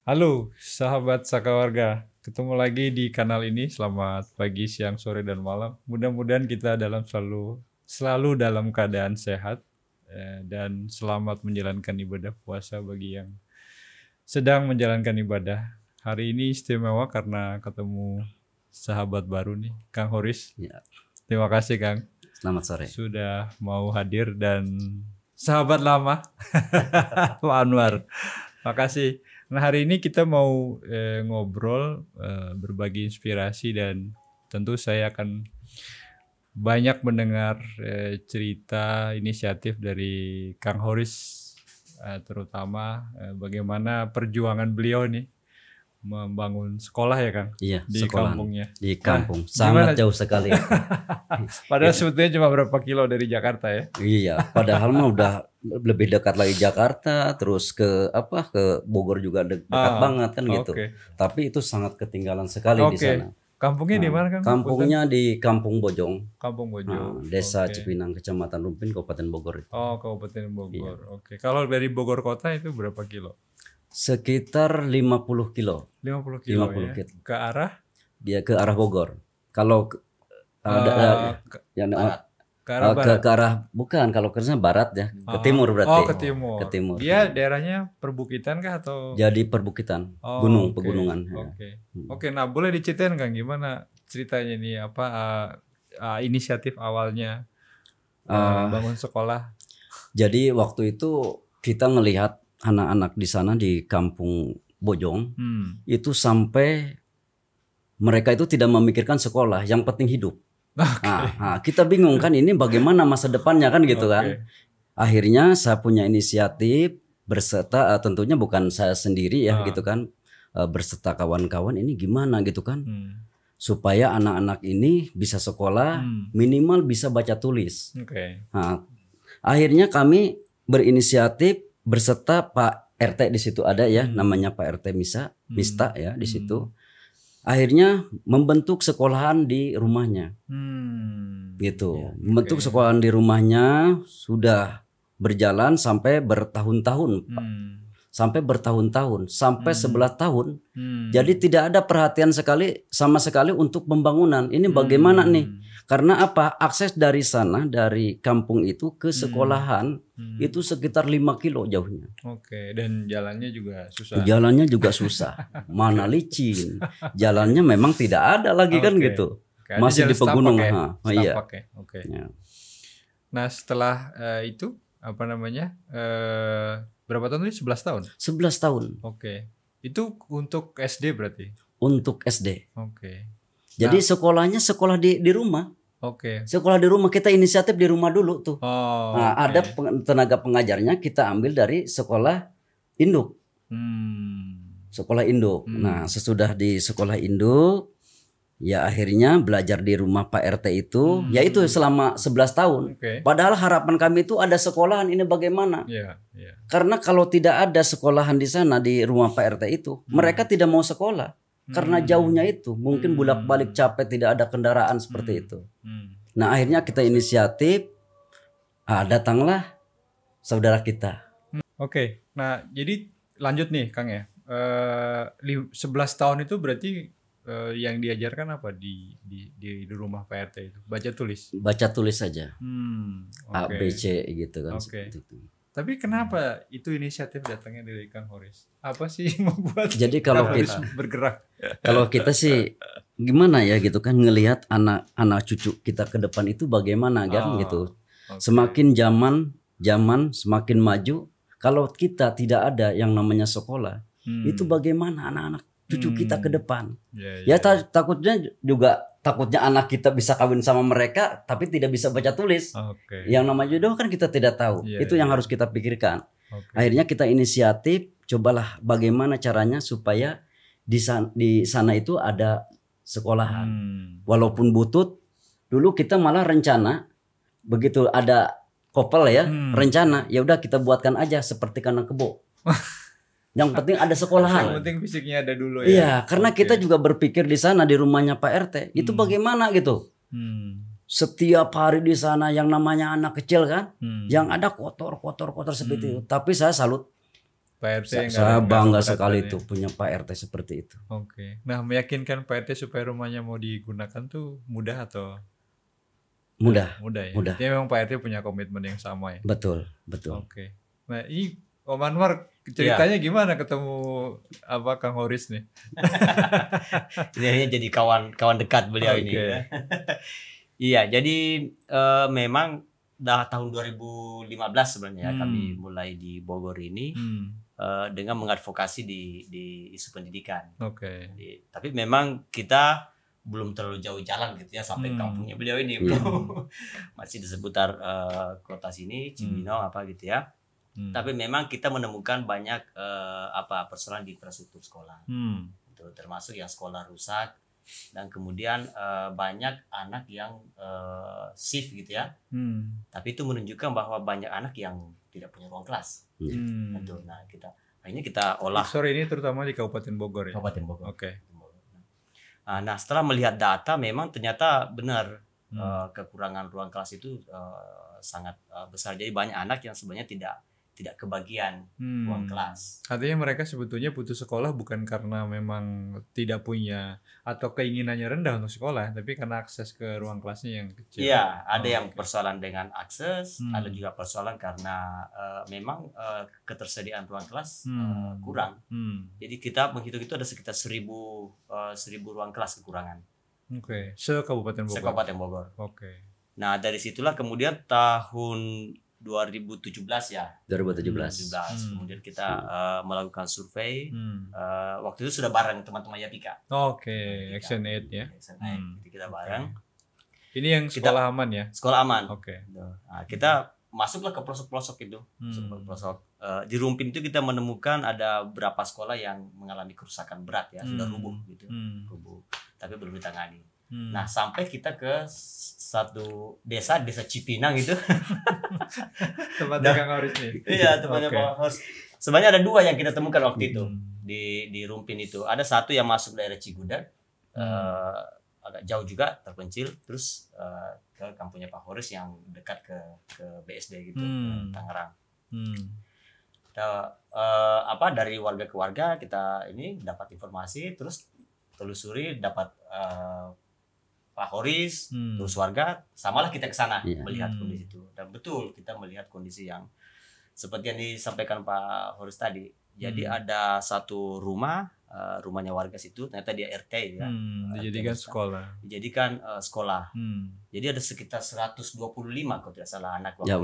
Halo sahabat Sakawarga, ketemu lagi di kanal ini. Selamat pagi, siang, sore, dan malam. Mudah-mudahan kita selalu dalam keadaan sehat dan selamat menjalankan ibadah puasa bagi yang sedang menjalankan ibadah. Hari ini istimewa karena ketemu sahabat baru nih, Kang Horis. Ya, Terima kasih Kang selamat sore. sudah mau hadir, dan sahabat lama Pak Anwar. Makasih. Nah, hari ini kita mau ngobrol, berbagi inspirasi, dan tentu saya akan banyak mendengar cerita inisiatif dari Kang Horis, terutama bagaimana perjuangan beliau nih membangun sekolah ya Kang, Iya, di sekolahan kampungnya. di kampung Gimana? sangat jauh sekali. Padahal sebetulnya cuma berapa kilo dari Jakarta ya? Iya, padahal mah udah lebih dekat lagi Jakarta, terus ke Bogor juga dekat banget kan gitu. Oke. Tapi itu sangat ketinggalan sekali di sana. Kampungnya di mana Kang? Kampungnya di Kampung Bojong, Kampung Bojong. Desa Oke. Cipinang, Kecamatan Rumpin, Kabupaten Bogor itu. Oh, Kabupaten Bogor. Oke. Kalau dari Bogor kota itu berapa kilo? Sekitar 50 kilo. 50 kilo 50 ya. kilo. Ke arah Dia ke arah Bogor. Kalau yang ke arah barat. ke arah bukan, kalau ke sana barat ya, ke timur berarti. Oh, ke timur. Ke timur. Dia daerahnya perbukitan kah atau? Jadi perbukitan, Oh, gunung, oke. pegunungan. Ya. Oke. Oke, nah boleh diceritain Kang gimana ceritanya nih, apa inisiatif awalnya bangun sekolah? Jadi waktu itu kita ngelihat anak-anak di sana di Kampung Bojong itu sampai mereka itu tidak memikirkan sekolah, yang penting hidup. Nah, kita bingung kan, ini bagaimana masa depannya kan gitu kan. Akhirnya saya punya inisiatif berserta, tentunya bukan saya sendiri ya gitu kan, berserta kawan-kawan, ini gimana gitu kan, supaya anak-anak ini bisa sekolah, minimal bisa baca tulis. Nah, akhirnya kami berinisiatif berserta Pak RT di situ ada ya, namanya Pak RT Mista ya di situ. Akhirnya membentuk sekolahan di rumahnya, gitu. Membentuk sekolahan di rumahnya sudah berjalan sampai bertahun-tahun, sampai bertahun-tahun, sampai 11 tahun. Jadi tidak ada perhatian sama sekali untuk pembangunan. Ini bagaimana nih? Karena apa? Akses dari sana, dari kampung itu ke sekolahan itu sekitar 5 kilo jauhnya. Oke, dan jalannya juga susah. Jalannya juga susah, mana licin. Jalannya memang tidak ada lagi kan gitu. Masih di pegunungan. Iya. Oke. Ya. Nah, setelah itu apa namanya? Berapa tahun tadi? 11 tahun. 11 tahun. Oke. Itu untuk SD berarti? Untuk SD. Oke. Jadi sekolahnya sekolah di rumah. Oke. Sekolah di rumah, kita inisiatif di rumah dulu tuh. Oh, nah, ada tenaga pengajarnya kita ambil dari sekolah induk. Sekolah induk. Nah, sesudah di sekolah induk, ya akhirnya belajar di rumah Pak RT itu, yaitu selama 11 tahun. Padahal harapan kami itu ada sekolahan, ini bagaimana? Karena kalau tidak ada sekolahan di sana di rumah Pak RT itu, mereka tidak mau sekolah. Karena jauhnya itu, mungkin bolak-balik capek, tidak ada kendaraan seperti itu. Nah, akhirnya kita inisiatif, datanglah saudara kita. Oke, nah jadi lanjut nih Kang ya. 11 tahun itu berarti yang diajarkan apa di rumah Pak RT itu? Baca tulis? Baca tulis saja. A, B, C gitu kan. Tapi kenapa itu inisiatif datangnya dari Kang Horis? Apa sih yang membuat Jadi kalau Kang Horis kita bergerak? Kalau kita sih gimana ya gitu kan, ngelihat anak cucu kita ke depan itu bagaimana kan gitu. Semakin zaman semakin maju, kalau kita tidak ada yang namanya sekolah, itu bagaimana anak-anak cucu kita ke depan? Takutnya anak kita bisa kawin sama mereka tapi tidak bisa baca tulis. Yang namanya jodoh kan kita tidak tahu. Itu yang harus kita pikirkan. Akhirnya kita inisiatif, cobalah bagaimana caranya supaya di sana itu ada sekolahan. Walaupun butut, dulu kita malah rencana begitu ada kopel ya, rencana ya udah kita buatkan aja seperti kandang kebo. Yang penting ada sekolahan. Yang penting fisiknya ada dulu ya. Iya, karena kita juga berpikir di sana di rumahnya Pak RT itu bagaimana gitu. Setiap hari di sana yang namanya anak kecil kan, yang ada kotor seperti itu. Tapi saya salut Pak RT Saya bangga sekali itu punya Pak RT seperti itu. Oke. Nah, meyakinkan Pak RT supaya rumahnya mau digunakan tuh mudah atau? Mudah. Mudah ya. Mudah. Dia memang Pak RT punya komitmen yang sama ya. Betul. Oke. Nah, ini Om Anwar ceritanya gimana ketemu Kang Horis nih? Ini jadi kawan dekat beliau ini. Ya. Iya, jadi memang dah tahun 2015 sebenarnya kami mulai di Bogor ini dengan mengadvokasi di isu pendidikan. Tapi memang kita belum terlalu jauh jalan gitu ya sampai kampungnya beliau ini, masih di seputar kota sini, Cibinong apa gitu ya. Tapi memang kita menemukan banyak persoalan di infrastruktur sekolah, termasuk yang sekolah rusak dan kemudian banyak anak yang shift gitu ya. Tapi itu menunjukkan bahwa banyak anak yang tidak punya ruang kelas. Nah akhirnya kita olah. Sore ini terutama di Kabupaten Bogor ya. Kabupaten Bogor. Oke. Nah setelah melihat data memang ternyata benar kekurangan ruang kelas itu sangat besar. Jadi banyak anak yang sebenarnya tidak kebagian ruang kelas. Artinya mereka sebetulnya putus sekolah bukan karena memang tidak punya atau keinginannya rendah untuk sekolah, tapi karena akses ke ruang kelasnya yang kecil. Iya, ada yang persoalan dengan akses, ada juga persoalan karena memang ketersediaan ruang kelas kurang. Jadi kita menghitung itu ada sekitar 1.000 ruang kelas kekurangan. Oke, se-Kabupaten Bogor. Oke. Nah, dari situlah kemudian tahun 2017 ya. 2017. Kemudian kita melakukan survei. Waktu itu sudah bareng teman-teman Yapika. Oke, Action Aid ya. Jadi kita bareng. Ini yang sekolah aman ya? Sekolah aman. Oke. Nah, kita masuklah ke pelosok-pelosok itu. Di Rumpin itu kita menemukan ada beberapa sekolah yang mengalami kerusakan berat ya, sudah rubuh gitu. Rubuh. Tapi belum ditangani. Nah, sampai kita ke satu desa Cipinang itu. Tempatnya Kang Horis nih. Iya, tempatnya Kang Horis. Sebenarnya ada 2 yang kita temukan waktu itu di Rumpin itu. Ada satu yang masuk daerah Cigudak, agak jauh juga, terpencil. Terus ke kampungnya Pak Horis yang dekat ke BSD gitu, Tangerang. Kita, dari warga ke warga kita ini dapat informasi, terus telusuri, dapat Pak Horis, terus warga, samalah kita ke sana melihat kondisi itu. Dan betul kita melihat kondisi yang seperti yang disampaikan Pak Horis tadi. Jadi ada satu rumah, rumahnya warga situ, ternyata dia RT ya. Dijadikan sekolah. Jadi ada sekitar 125 kalau tidak salah anak waktu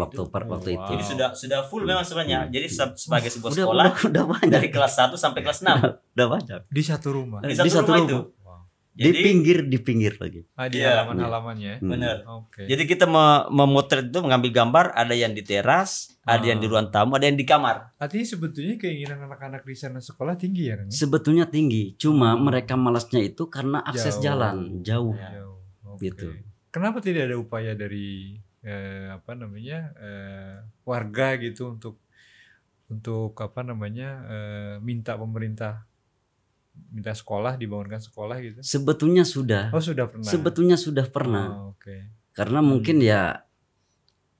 itu. Jadi sudah full memang sebenarnya. Jadi sebagai sebuah sekolah udah dari kelas 1 sampai kelas 6. Udah banyak. Di satu rumah. Di satu rumah itu. Jadi, di pinggir lagi. Di halaman-halamannya. Benar. Jadi kita memotret itu, mengambil gambar, ada yang di teras, ada yang di ruang tamu, ada yang di kamar. Artinya sebetulnya keinginan anak-anak di sana sekolah tinggi ya, Kang? Sebetulnya tinggi, cuma mereka malasnya itu karena akses jalan jauh. Gitu. Kenapa tidak ada upaya dari warga gitu untuk minta pemerintah minta sekolah, dibangunkan sekolah gitu? Sebetulnya sudah. Oh, sudah pernah. Sebetulnya sudah pernah. Karena mungkin ya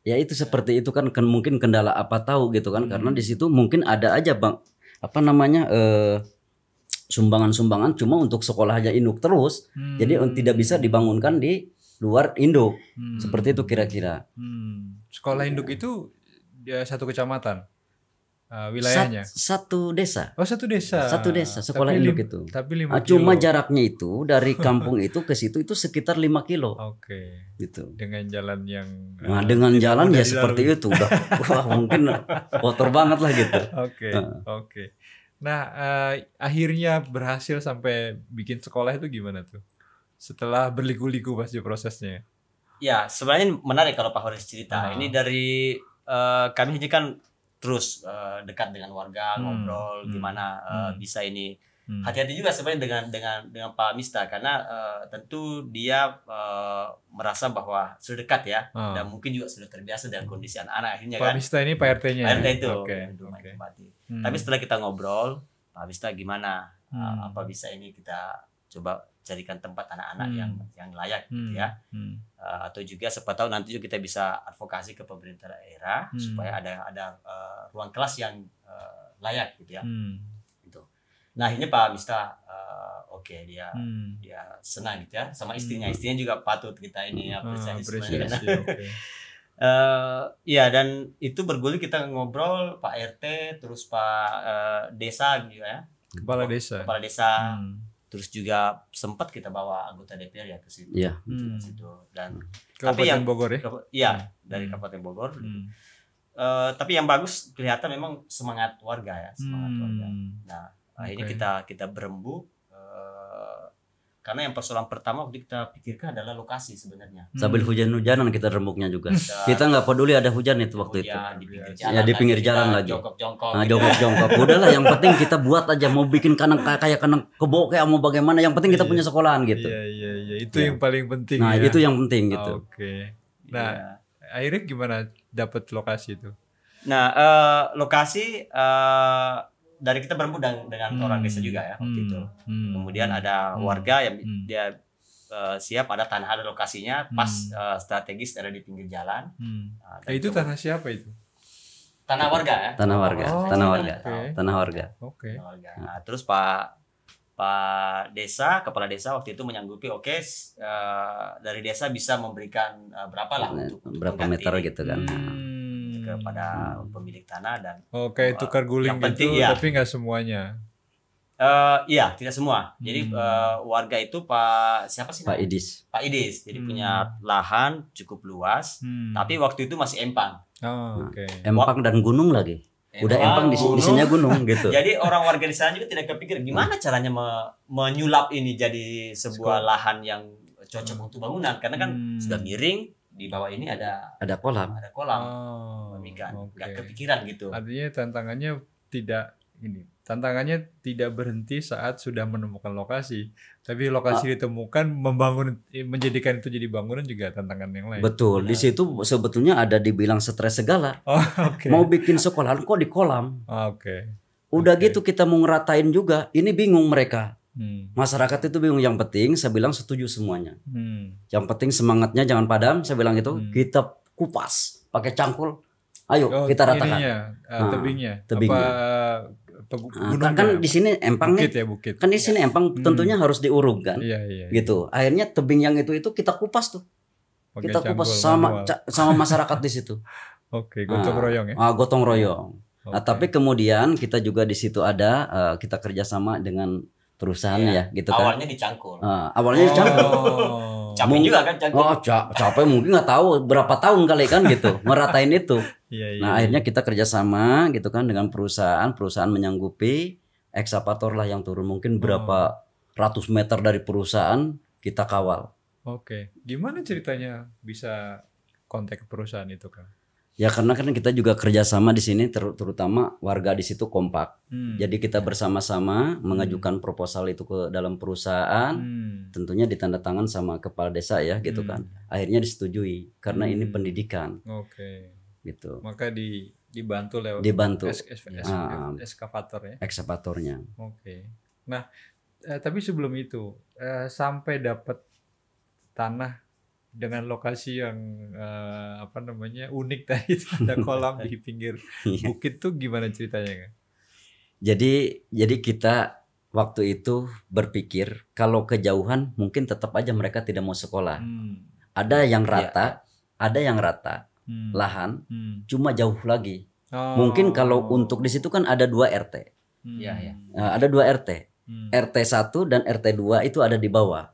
itu seperti itu kan mungkin kendala apa tahu gitu kan, karena di situ mungkin ada aja sumbangan-sumbangan cuma untuk sekolah aja induk terus. Jadi tidak bisa dibangunkan di luar induk. Seperti itu kira-kira. Sekolah induk itu satu kecamatan? Wilayahnya? Satu desa. Oh, satu desa. Satu desa sekolah induk itu. Tapi 5 kilo. Cuma jaraknya itu dari kampung itu ke situ itu sekitar 5 kilo. Oke. Gitu. Dengan jalan yang dengan jalan ya seperti itu udah mungkin kotor banget lah gitu. Oke. Nah, akhirnya berhasil sampai bikin sekolah itu gimana tuh? Setelah berliku-liku pasti prosesnya. Ya, sebenarnya menarik kalau Pak Horis cerita. Ini dari kami ini kan terus dekat dengan warga, ngobrol gimana bisa ini. Hati-hati juga sebenarnya dengan Pak Mista, karena tentu dia merasa bahwa sudah dekat ya, dan mungkin juga sudah terbiasa dengan kondisi anak-anak akhirnya Pak Mista ini Pak RT-nya. Pak RT itu. Tapi setelah kita ngobrol, Pak Mista gimana? Apa bisa ini kita coba carikan tempat anak-anak yang layak gitu ya. Atau juga siapa tahu nanti juga kita bisa advokasi ke pemerintah daerah supaya ada ruang kelas yang layak gitu ya. Gitu. Nah ini Pak Mista oke, dia senang gitu ya sama istrinya. Istrinya juga patut kita ini apresiasi sebenarnya. Iya, dan itu bergulir kita ngobrol Pak RT terus Pak desa gitu ya. Kepala desa. Terus juga sempat kita bawa anggota DPR ya ke situ. Iya. Dan Kabupaten yang Bogor ya? Iya, dari Kabupaten Bogor. Tapi yang bagus kelihatan memang semangat warga ya, warga. Nah, akhirnya kita berembuk karena yang persoalan pertama waktu kita pikirkan adalah lokasi sebenarnya. Sambil hujan-hujanan kita rembuknya juga. Kita nggak peduli ada hujan itu waktu itu. Di pinggir jalan lagi. Jongkok-jongkok. Udahlah, yang penting kita buat aja, mau bikin kayak kandang kebo kayak mau bagaimana, yang penting kita punya sekolahan gitu. Iya. Itu yang paling penting. Nah, itu yang penting gitu. Oke. Nah, akhirnya gimana dapat lokasi itu? Nah, lokasi dari kita berembuk dengan orang desa juga ya waktu itu. Kemudian ada warga yang dia siap, ada tanah, ada lokasinya pas strategis, ada di pinggir jalan. Itu tanah siapa itu? Tanah warga ya. Tanah warga. Oke. Nah, terus Pak kepala desa waktu itu menyanggupi dari desa bisa memberikan berapa lah untuk berapa meter gitu kan. Kepada pemilik tanah dan tukar guling gitu, tapi nggak semuanya. Iya, tidak semua. Jadi warga itu Pak siapa sih? Pak Idis. Jadi punya lahan cukup luas, tapi waktu itu masih empang. Empang dan gunung lagi. Udah empang di sininya gunung gitu. Jadi orang warga di sana juga tidak kepikir gimana caranya menyulap ini jadi sebuah lahan yang cocok untuk bangunan, karena kan sudah miring. Di bawah ini ada kolam. Nggak kepikiran gitu. Artinya tantangannya tidak berhenti saat sudah menemukan lokasi, tapi lokasi ditemukan, menjadikan itu jadi bangunan juga tantangan yang lain. Betul. Di situ sebetulnya ada dibilang stres segala. Mau bikin sekolahan kok di kolam. Udah gitu kita mau ngeratain juga, ini bingung mereka. Masyarakat itu bingung. Yang penting saya bilang setuju semuanya. Yang penting semangatnya jangan padam. Saya bilang itu kita kupas pakai cangkul. Ayo kita ratakan. Tebingnya. Kan di sini empang bukit ya, bukit. Kan di sini empang tentunya harus diuruk kan. Gitu. Akhirnya tebing yang itu kita kupas tuh. Kita kupas sama masyarakat di situ. Gotong royong ya. Gotong royong. Nah, tapi kemudian kita juga di situ ada kita kerjasama dengan perusahaan ya gitu kan. Awalnya dicangkul. Awalnya dicangkul. Capek juga kan cangkul. Capek mungkin nggak tahu berapa tahun kali kan gitu meratain itu. Nah akhirnya kita kerjasama gitu kan dengan perusahaan menyanggupi, ekskavator lah yang turun mungkin berapa ratus meter dari perusahaan kita kawal. Gimana ceritanya bisa kontak ke perusahaan itu kan? Ya karena kan kita juga kerjasama di sini, terutama warga di situ kompak. Jadi kita bersama-sama mengajukan proposal itu ke dalam perusahaan, tentunya ditandatangan sama kepala desa ya gitu kan. Akhirnya disetujui karena ini pendidikan. Gitu. Maka dibantu lewat ekskavator ya. Ekskavatornya. Nah, tapi sebelum itu sampai dapat tanah dengan lokasi yang unik tadi, ada kolam di pinggir bukit tuh gimana ceritanya kan? Jadi kita waktu itu berpikir kalau kejauhan mungkin tetap aja mereka tidak mau sekolah. Ada yang rata, lahan, cuma jauh lagi. Mungkin kalau untuk di situ kan ada 2 RT. Ada 2 RT. RT 1 dan RT 2 itu ada di bawah.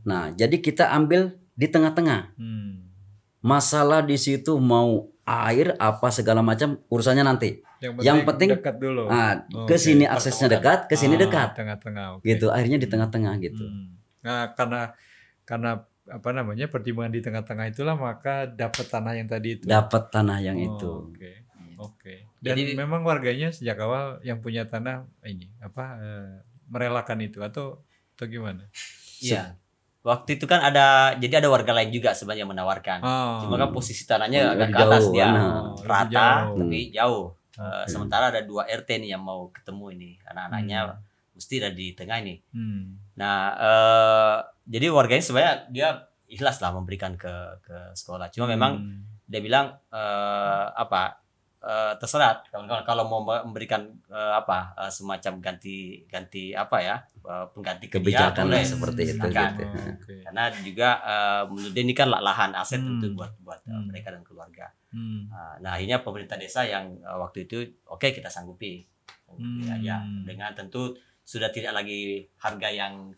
Nah, jadi kita ambil di tengah-tengah. Masalah di situ mau air apa segala macam urusannya nanti. Yang penting dekat dulu. Ke sini aksesnya dekat, ke sini dekat. Tengah-tengah. Gitu. Akhirnya di tengah-tengah gitu. Nah, karena pertimbangan di tengah-tengah itulah maka dapat tanah yang tadi itu. Dapat tanah yang itu. Dan jadi, memang warganya sejak awal yang punya tanah merelakan itu atau gimana? Iya. Waktu itu kan ada warga lain juga sebenarnya yang menawarkan. Cuma kan posisi tanahnya agak ke atas dia, rata tapi jauh. Sementara ada 2 RT nih yang mau ketemu ini, anak-anaknya mesti ada di tengah ini. Nah, jadi warganya sebenarnya dia ikhlas lah memberikan ke sekolah. Cuma memang dia bilang terserah kalau mau memberikan semacam ganti apa ya, pengganti kebijakan boleh, seperti itu silakan. gitu. Karena juga menurut dia ini kan lahan aset tentu buat mereka dan keluarga. Nah akhirnya pemerintah desa yang waktu itu oke, kita sanggupi aja dengan tentu sudah tidak lagi harga yang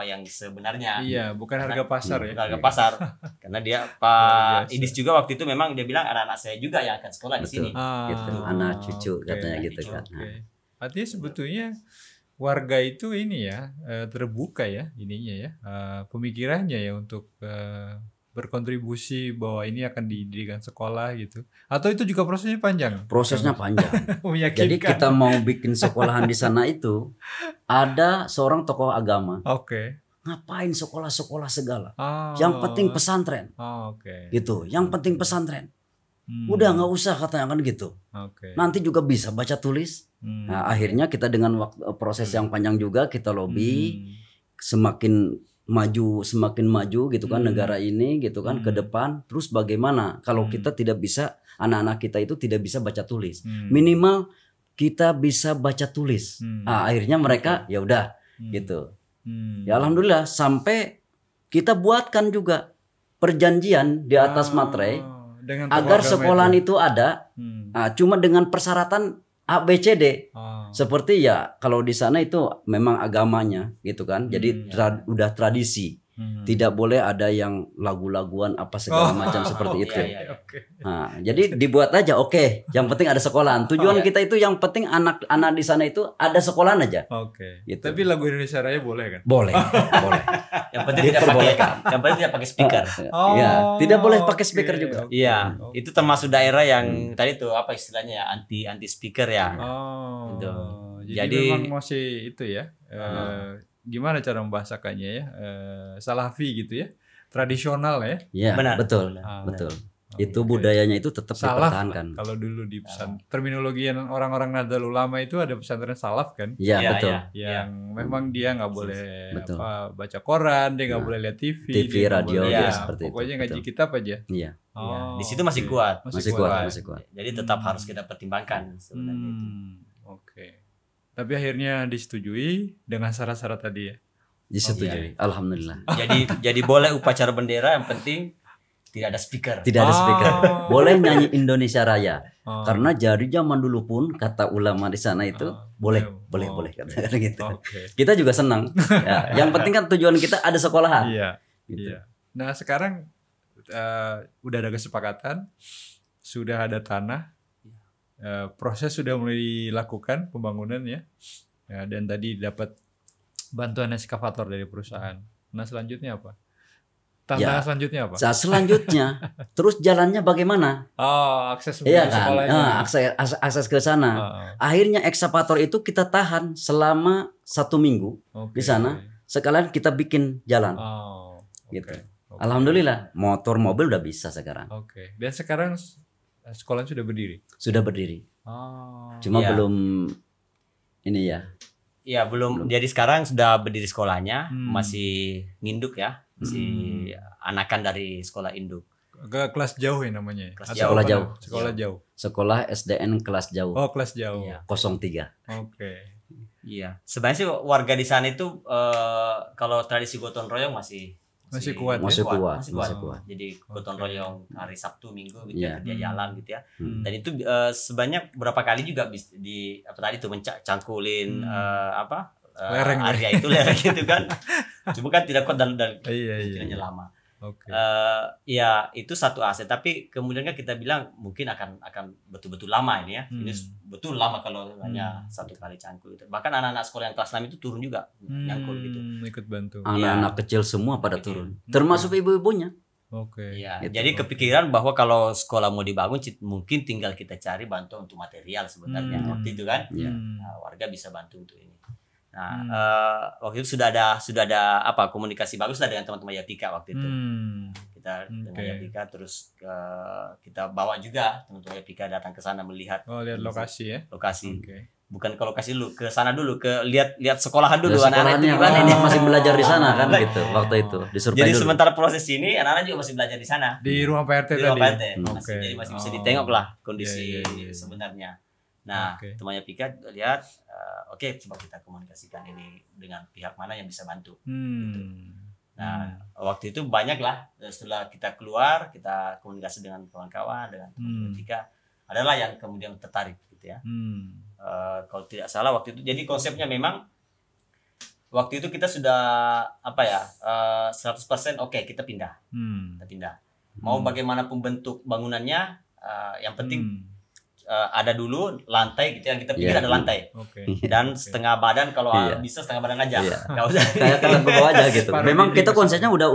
yang sebenarnya. Iya, bukan harga pasar ya. Bukan harga pasar. Karena dia Pak Idis juga waktu itu memang dia bilang anak-anak saya juga yang akan sekolah di sini. Gitu. Anak cucu katanya gitu kan. Artinya sebetulnya warga itu ini ya terbuka ya ininya ya pemikirannya ya untuk berkontribusi bahwa ini akan didirikan sekolah gitu. Atau itu juga prosesnya panjang? Prosesnya panjang. Jadi kita mau bikin sekolahan di sana itu ada seorang tokoh agama. Oke. Ngapain sekolah-sekolah segala? Yang penting pesantren. Gitu. Yang penting pesantren. Udah nggak usah katanya kan gitu. Nanti juga bisa baca tulis. Nah, akhirnya kita dengan proses yang panjang juga kita lobby semakin maju gitu kan negara ini gitu kan ke depan. Terus bagaimana kalau kita tidak bisa, anak-anak kita itu tidak bisa baca tulis, minimal kita bisa baca tulis. Nah, akhirnya mereka ya udah gitu. Ya alhamdulillah sampai kita buatkan juga perjanjian di atas materai agar sekolahan itu ada. Cuma dengan persyaratan ABCD. Seperti ya kalau di sana itu memang agamanya gitu kan. Jadi udah tradisi. Tidak boleh ada yang lagu-laguan apa segala macam seperti itu. Nah, jadi dibuat aja yang penting ada sekolahan. Tujuan kita itu yang penting anak-anak di sana itu ada sekolahan aja. Gitu. Tapi lagu Indonesia Raya boleh kan? Boleh. Yang penting tidak pakai speaker. Ya, tidak boleh pakai speaker juga. Iya, itu termasuk daerah yang tadi tuh apa istilahnya ya, anti speaker ya. Gitu. Jadi memang masih itu ya. Gimana cara membahasakannya ya? Salafi gitu ya. Tradisional ya. Iya, betul. Betul. Itu budayanya itu tetap dipertahankan. Kalau dulu di terminologi yang orang-orang Nahdlatul Ulama itu ada pesantren salaf kan? Iya, betul. Yang memang dia nggak boleh baca koran, dia nggak boleh lihat TV, radio seperti itu. Pokoknya ngaji kitab aja. Iya. Di situ masih kuat. Masih kuat. Jadi tetap harus kita pertimbangkan sebenarnya itu. Tapi akhirnya disetujui dengan syarat-syarat tadi ya. Disetujui. Alhamdulillah. Jadi boleh upacara bendera, yang penting tidak ada speaker. Tidak ada speaker. Boleh nyanyi Indonesia Raya. Karena dari zaman dulu pun kata ulama di sana itu boleh kata gitu. Kita juga senang. Ya, yang penting kan tujuan kita ada sekolahan. Iya. Gitu. Nah, sekarang udah ada kesepakatan, sudah ada tanah. Proses sudah mulai dilakukan pembangunan ya, dan tadi dapat bantuan eskavator dari perusahaan. Nah selanjutnya apa? Tantangan selanjutnya apa? Selanjutnya terus jalannya bagaimana? Akses menuju sekolahnya. Akses ke sana. Akhirnya ekskavator itu kita tahan selama 1 minggu di sana. Sekalian kita bikin jalan. Gitu. Alhamdulillah motor mobil udah bisa sekarang. Dan sekarang sekolah sudah berdiri? Sudah berdiri. Cuma belum ini ya. Iya, belum. Jadi sekarang sudah berdiri sekolahnya, masih nginduk ya. Masih anakan dari sekolah induk. Kelas jauh ya namanya? Sekolah jauh. Sekolah jauh. Sekolah SDN kelas jauh. Kelas jauh. 03. Iya. Sebenarnya sih warga di sana itu kalau tradisi gotong royong masih kuat. Jadi gotong royong hari Sabtu Minggu gitu ya, dia jalan gitu ya. Dan itu sebanyak berapa kali juga di apa tadi tuh mencangkulin lereng area itu lereng gitu kan. Cuma kan tidak kuat dan kiranya lama. Ya itu satu aset, tapi kemudian kan kita bilang mungkin akan betul-betul lama ini ya. Ini betul lama kalau hanya satu kali cangkul itu. Bahkan anak-anak sekolah yang kelas 6 itu turun juga nyangkul gitu. Ikut bantu. Anak-anak kecil semua pada turun. Termasuk ibu-ibunya. Ya, gitu. Jadi kepikiran bahwa kalau sekolah mau dibangun mungkin tinggal kita cari bantuan untuk material sebenarnya waktu itu kan. Nah, warga bisa bantu untuk ini. Nah, waktu itu sudah ada komunikasi bagus lah dengan teman-teman Yapika waktu itu. Kita dengan Yapika terus kita bawa juga teman-teman Yapika datang ke sana melihat lihat lokasi ya. Lokasi. bukan ke lokasi dulu, ke sana dulu, ke lihat sekolahan dulu Sekolahnya anak-anak itu gimana ini. masih belajar di sana kan gitu waktu itu disurvei Jadi dulu. sementara proses ini anak-anak juga masih belajar di sana. Di ruang PRT Di tadi. ruang PRT. Oke. Jadi masih bisa ditengok lah kondisi Iya. sebenarnya. Nah, temannya Pika lihat, oke, coba kita komunikasikan ini dengan pihak mana yang bisa bantu. Gitu. Nah, waktu itu banyak lah setelah kita keluar, kita komunikasi dengan kawan-kawan, dengan teman Pika, adalah yang kemudian tertarik gitu ya. Kalau tidak salah waktu itu, jadi konsepnya memang waktu itu kita sudah 100% oke, kita pindah. Kita pindah. Mau bagaimanapun bentuk bangunannya, yang penting ada dulu lantai gitu yang kita pikir ada lantai. Dan setengah badan kalau bisa setengah badan aja. Nggak usah kayak ke bawah aja gitu. Memang kita konsepnya udah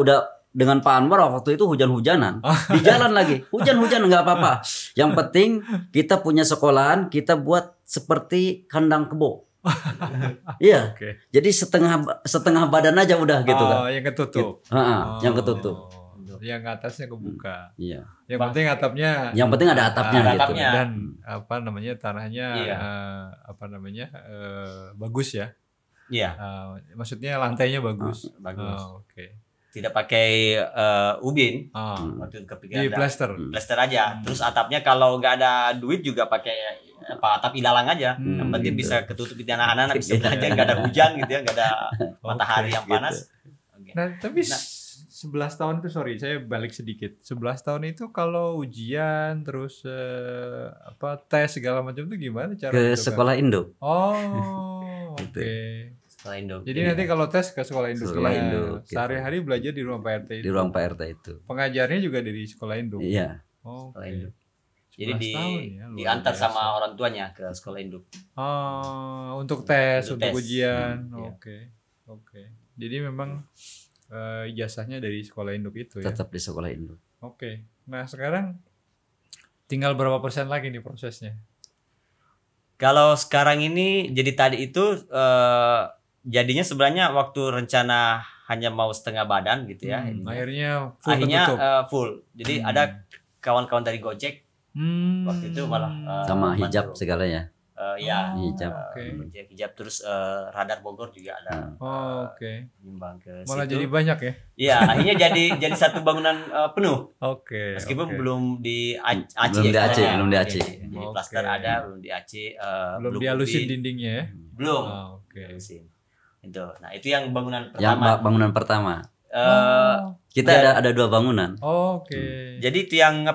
dengan Pak Anwar waktu itu hujan-hujanan. Di jalan lagi. Hujan-hujan nggak apa-apa. Yang penting kita punya sekolahan, kita buat seperti kandang kebo. Iya. Jadi setengah badan aja udah gitu kan. Yang ketutup. Yang ketutup. Yang atasnya kebuka. Iya. Yang penting atapnya. Yang penting ada atapnya gitu. Dan tanahnya bagus ya. Iya. Maksudnya lantainya bagus. Bagus. Oke. Tidak pakai ubin. Waktu itu kepikiran di plester aja. Terus atapnya kalau nggak ada duit juga pakai atap ilalang aja. Yang penting bisa ketutup di anak-anak bisa belajar, nggak ada hujan gitu ya, nggak ada matahari yang panas. Nah, tapi 11 tahun itu, sorry saya balik sedikit. 11 tahun itu kalau ujian terus tes segala macam itu gimana cara ke sekolah Indo. Oke. Sekolah Indo. Jadi nanti kalau tes ke sekolah Indo. Gitu. Sehari-hari belajar di ruang PRT itu. Di ruang PRT itu. Pengajarnya juga dari sekolah Indo. Iya. Sekolah Indo. Jadi diantar sama orang tuanya ke sekolah induk. Untuk tes, untuk ujian. Oke. Jadi memang ijazahnya dari sekolah induk itu ya. Tetap di sekolah induk. Oke. Nah, sekarang tinggal berapa persen lagi nih prosesnya? Kalau sekarang ini jadi tadi itu jadinya sebenarnya waktu rencana hanya mau setengah badan gitu ya. Akhirnya full. Jadi ada kawan-kawan dari Gojek waktu itu malah sama hijab segalanya. Hijab terus radar Bogor juga ada. Nyumbang ke malah situ. Jadi banyak ya? Iya, akhirnya jadi satu bangunan penuh. Meskipun belum di belum di AC. Jadi plaster ada, belum di AC, belum dihalusin dindingnya ya? Belum. Itu. Nah, itu yang bangunan pertama. Yang bangunan pertama. Kita ada 2 bangunan. Jadi itu yang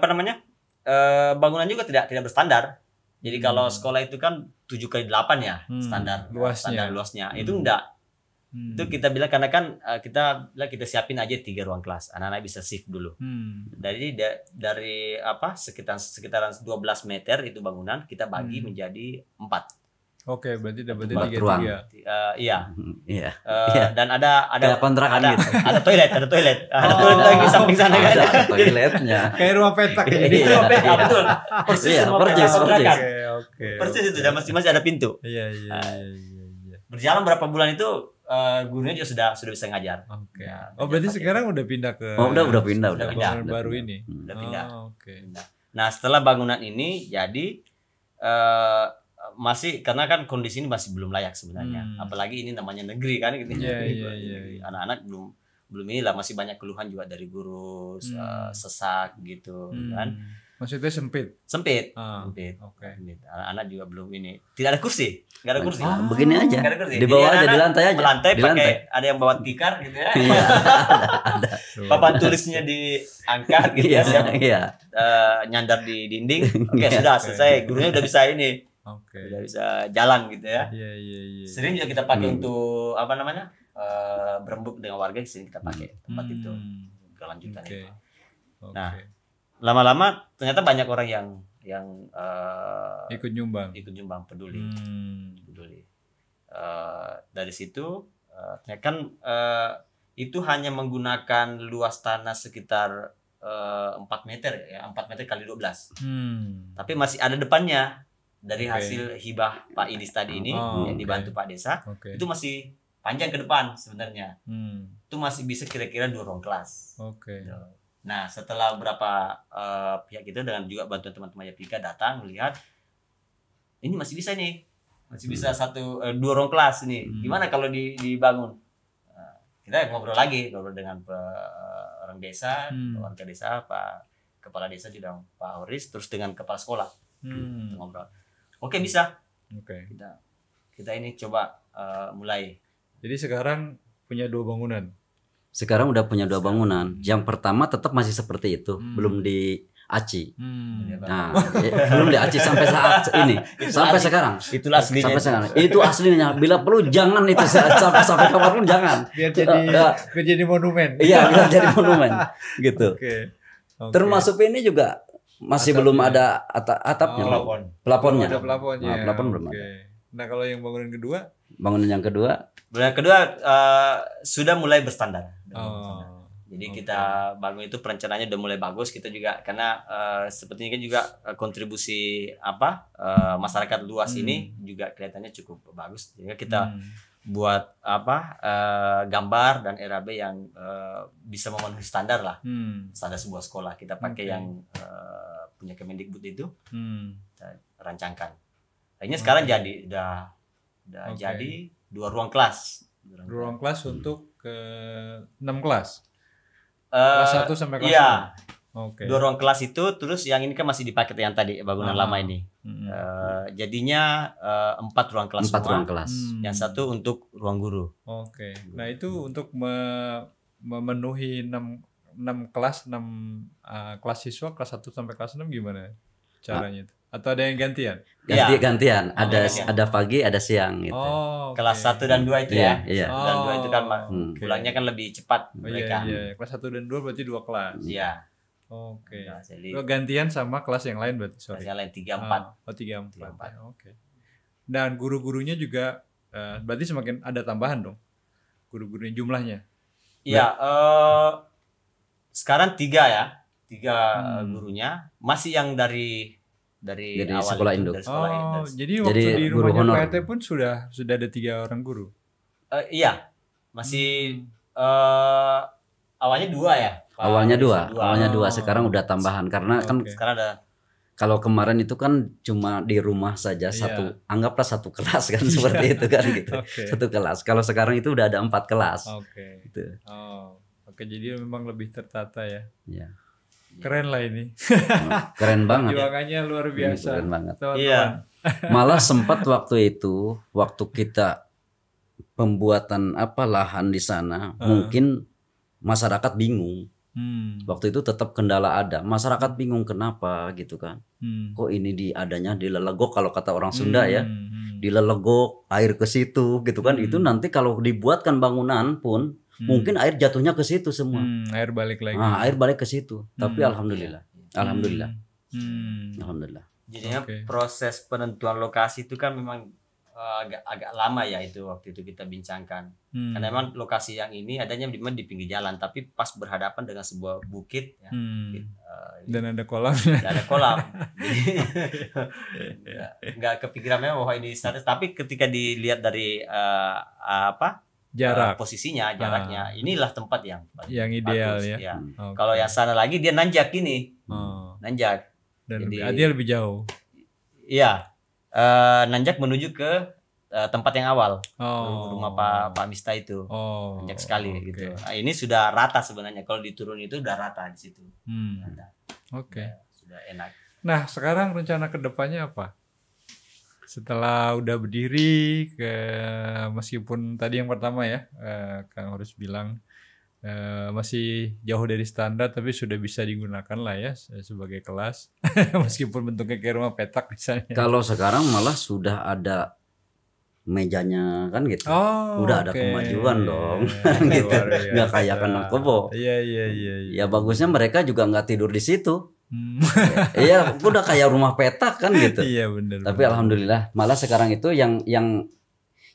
bangunan juga tidak berstandar. Jadi kalau sekolah itu kan 7x8 ya standar luasnya. Itu enggak. Itu kita bilang karena kan kita siapin aja 3 ruang kelas. Anak-anak bisa shift dulu. Dari sekitaran 12 meter itu bangunan kita bagi menjadi 4. Berarti dapat 3. Iya. Dan ada kontrakan gitu. Ada toilet. Ada toilet lagi samping sana kan. Ada toiletnya. Kayak rumah petak ya. Jadi rumah petak betul. Persis kontrakan. Persis itu dan masih ada pintu. Iya. Berjalan berapa bulan itu gurunya juga sudah bisa ngajar. Berarti sekarang udah pindah ke udah pindah. Bangunan baru ini. Udah pindah. Nah, setelah bangunan ini jadi masih karena kan kondisi ini masih belum layak sebenarnya. Apalagi ini namanya negeri kan gitu. Anak-anak belum inilah, masih banyak keluhan juga dari guru, sesak gitu kan. Maksudnya sempit. Anak-anak juga belum ini. Tidak ada kursi. Enggak ada kursi. Begini aja. Nggak ada kursi. Di bawah aja, di lantai aja. Lantai pakai ada yang bawa tikar gitu ya. Ada. Papan tulisnya diangkat gitu ya. Nyandar di dinding. Sudah selesai. Gurunya udah bisa ini. Udah bisa jalan gitu ya. Sering juga kita pakai untuk berembuk dengan warga, sering kita pakai tempat itu kelanjutan itu. Nah, lama-lama ternyata banyak orang yang ikut nyumbang peduli. Dari situ ternyata kan itu hanya menggunakan luas tanah sekitar 4 meter ya, 4 meter kali 12. Tapi masih ada depannya dari hasil hibah Pak Idis tadi ini yang dibantu Pak Desa. Itu masih panjang ke depan sebenarnya. Itu masih bisa kira-kira 2 ruang kelas. Nah, setelah beberapa pihak itu dengan juga bantuan teman-teman Yapika datang melihat ini masih bisa nih. masih bisa dua ruang kelas ini. Gimana kalau dibangun? Kita ngobrol dengan orang desa, warga desa, Pak Kepala Desa juga Pak Horis, terus dengan kepala sekolah. Kita ngobrol. Oke, bisa. Oke. Kita ini coba mulai. Jadi sekarang punya 2 bangunan. Sekarang udah punya 2 bangunan. Yang pertama tetap masih seperti itu, belum di aci. Nah, belum di aci sampai saat ini, sampai sekarang. Itulah aslinya. Sampai sekarang. Itu aslinya. Bila perlu jangan itu sampai kapanpun jangan. Biar jadi monumen. Iya, biar jadi monumen. Gitu. Oke. Termasuk ini juga masih belum ada atapnya. Plafonnya. Ada plafonnya. Nah, plafon belum ada. Nah, kalau yang bangunan kedua? Bangunan yang kedua sudah mulai berstandar. Jadi Oke. kita bangun itu perencanaannya udah mulai bagus. Kita juga karena sepertinya kan juga kontribusi masyarakat luas ini juga kelihatannya cukup bagus. Jadi kita buat gambar dan RAB yang bisa memenuhi standar lah, standar sebuah sekolah. Kita pakai yang punya Kemendikbud itu, kita rancangkan. Akhirnya sekarang udah jadi 2 ruang kelas. 2 ruang kelas untuk 6 kelas. Kelas 1 sampai kelas 6. Oke. 2 ruang kelas itu, terus yang ini kan masih dipakai yang tadi bangunan lama ini. Jadinya 4 ruang kelas. 4 ruang kelas. Yang 1 untuk ruang guru. Oke. Nah, itu untuk memenuhi 6 kelas, 6 kelas siswa kelas 1 sampai kelas 6 gimana caranya itu? Atau ada yang gantian? Gantian. Ada pagi, ada siang gitu. Okay. Kelas 1 dan 2 itu ya. Iya. 1 dan 2 itu kan pulangnya kan lebih cepat mereka. mereka. Iya. Kelas 1 dan 2 berarti 2 kelas. Iya. Oke. Nah, jadi Gantian sama kelas yang lain berarti, sorry. kelas yang lain 3 4. 3 4. Oke. Dan guru-gurunya juga berarti semakin ada tambahan dong. Guru-gurunya jumlahnya. Iya, sekarang 3 ya. 3 gurunya masih yang dari awal sekolah itu, induk. dari sekolah induk. Jadi waktu Jadi di guru rumahnya honor. PT pun sudah ada 3 orang guru. Iya. Masih awalnya 2 ya. Pak? Awalnya 2. Dua. Awalnya 2, sekarang udah tambahan karena kan Oke. Sekarang ada kalau kemarin itu kan cuma di rumah saja anggaplah 1 kelas kan seperti itu kan gitu. Oke. 1 kelas. Kalau sekarang itu udah ada 4 kelas. Oke. Gitu. Oke, jadi memang lebih tertata ya. Iya. Keren lah ini. Keren banget. Perjuangannya luar biasa. Keren banget. Teman-teman. Iya. Malah sempat waktu kita pembuatan lahan di sana, mungkin masyarakat bingung. Waktu itu tetap kendala ada. Masyarakat bingung kenapa gitu kan. Kok ini adanya di Lelegok kalau kata orang Sunda ya. Di Lelegok air ke situ gitu kan. Itu nanti kalau dibuatkan bangunan pun mungkin air jatuhnya ke situ semua. Air balik lagi. Nah, air balik ke situ. Tapi alhamdulillah. Jadinya Oke. proses penentuan lokasi itu kan memang agak lama ya itu waktu itu kita bincangkan. Karena memang lokasi yang ini adanya di pinggir jalan tapi pas berhadapan dengan sebuah bukit ya. Dan ada kolam. Dan ada kolam. Nggak kepikiran memang bahwa ini status, tapi ketika dilihat dari Jarak. posisinya, jaraknya, inilah tempat yang paling Yang ideal bagus, ya. Oke. Kalau yang sana lagi dia nanjak ini. Nanjak. Dan Jadi- dia lebih jauh. Iya. Nanjak menuju ke tempat yang awal. Rumah Pak Mista itu. Nanjak sekali oke. gitu. Nah, ini sudah rata sebenarnya. Kalau diturun itu udah rata di situ. Rata. Oke. Sudah enak. Nah, sekarang rencana kedepannya apa? Setelah udah berdiri meskipun tadi yang pertama ya, Kang harus bilang masih jauh dari standar tapi sudah bisa digunakan lah ya sebagai kelas meskipun bentuknya kayak rumah petak misalnya. Kalau sekarang malah sudah ada mejanya kan gitu. Udah ada kemajuan dong. Gitu. Nggak kayak kandang kebo. Iya. Ya bagusnya mereka juga nggak tidur di situ. Iya, udah kayak rumah petak kan gitu. Iya benar. Tapi alhamdulillah malah sekarang itu yang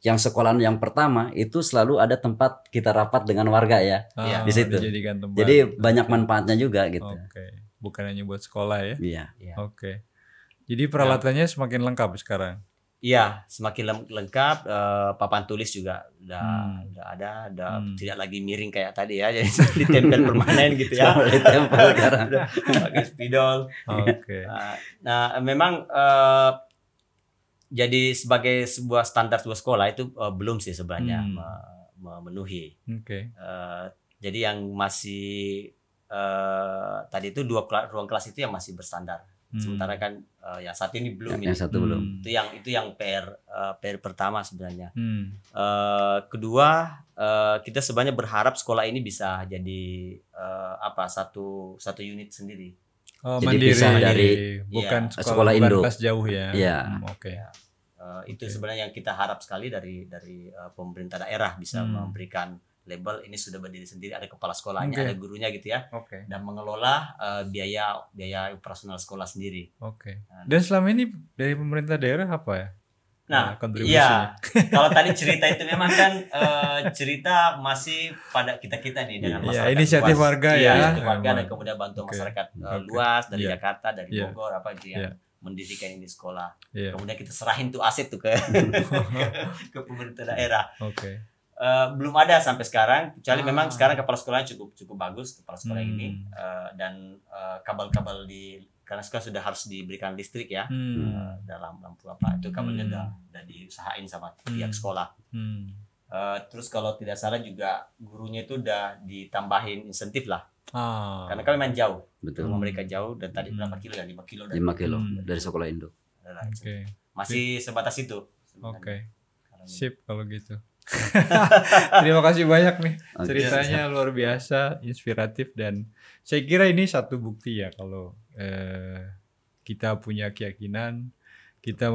sekolahan yang pertama itu selalu ada tempat kita rapat dengan warga ya di situ. Dijadikan tempat. Jadi banyak manfaatnya juga gitu. Oke. Bukan hanya buat sekolah ya. Iya. Oke. Jadi peralatannya semakin lengkap sekarang. Iya, semakin lengkap. Papan tulis juga udah ada, tidak lagi miring kayak tadi ya, jadi ditempel permanen gitu ya. Ditempel sekarang. Pakai spidol. Oke. Nah, memang jadi sebagai sebuah standar sebuah sekolah itu belum sih sebenarnya memenuhi. Jadi yang masih tadi itu ruang kelas itu yang masih berstandar. Sementara kan yang satu ini belum. Yang satu belum. Itu yang PR pertama sebenarnya. Kedua, kita sebenarnya berharap sekolah ini bisa jadi satu unit sendiri. Jadi mandiri, pisah dari bukan sekolah Indo. Kelas jauh ya. Iya. Oke. Itu sebenarnya yang kita harap sekali dari pemerintah daerah bisa memberikan label ini sudah berdiri sendiri, ada kepala sekolahnya, ada gurunya gitu ya, dan mengelola biaya operasional sekolah sendiri. Dan selama ini dari pemerintah daerah apa ya? Nah, kontribusinya. Kalau tadi cerita itu memang kan cerita masih pada kita nih dengan masyarakat inisiatif luas. warga ya. Inisiatif warga dan kemudian bantu masyarakat luas dari Jakarta, dari Bogor yang mendirikan ini sekolah. Kemudian kita serahin tuh aset tuh ke pemerintah daerah. Belum ada sampai sekarang, kecuali memang sekarang kepala sekolahnya cukup bagus kepala sekolah ini, dan kabel-kabel karena sekarang sudah harus diberikan listrik ya, dalam lampu itu kabelnya udah diusahain sama pihak sekolah. Terus kalau tidak salah juga gurunya itu udah ditambahin insentif lah, karena kan memang jauh. Betul. Rumah mereka jauh, dan tadi berapa kilo ya, 5 kilo 5 kilo dari sekolah Indo. Masih sebatas itu. Sip kalau gitu. Terima kasih banyak nih, ceritanya luar biasa, inspiratif, dan saya kira ini satu bukti ya kalau kita punya keyakinan, kita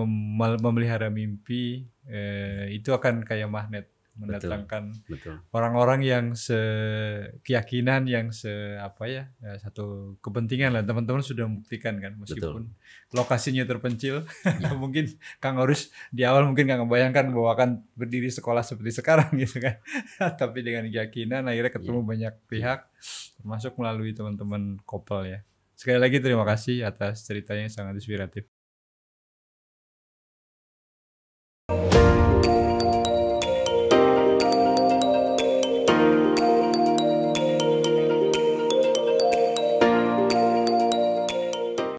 memelihara mimpi, itu akan kayak magnet mendatangkan orang-orang yang sekeyakinan, yang satu kepentingan lah. Teman-teman sudah membuktikan kan, meskipun lokasinya terpencil. Mungkin Kang Horus di awal mungkin nggak membayangkan bahwa akan berdiri sekolah seperti sekarang gitu kan. Tapi dengan keyakinan akhirnya ketemu banyak pihak, termasuk melalui teman-teman Kopel ya. Sekali lagi terima kasih atas ceritanya yang sangat inspiratif.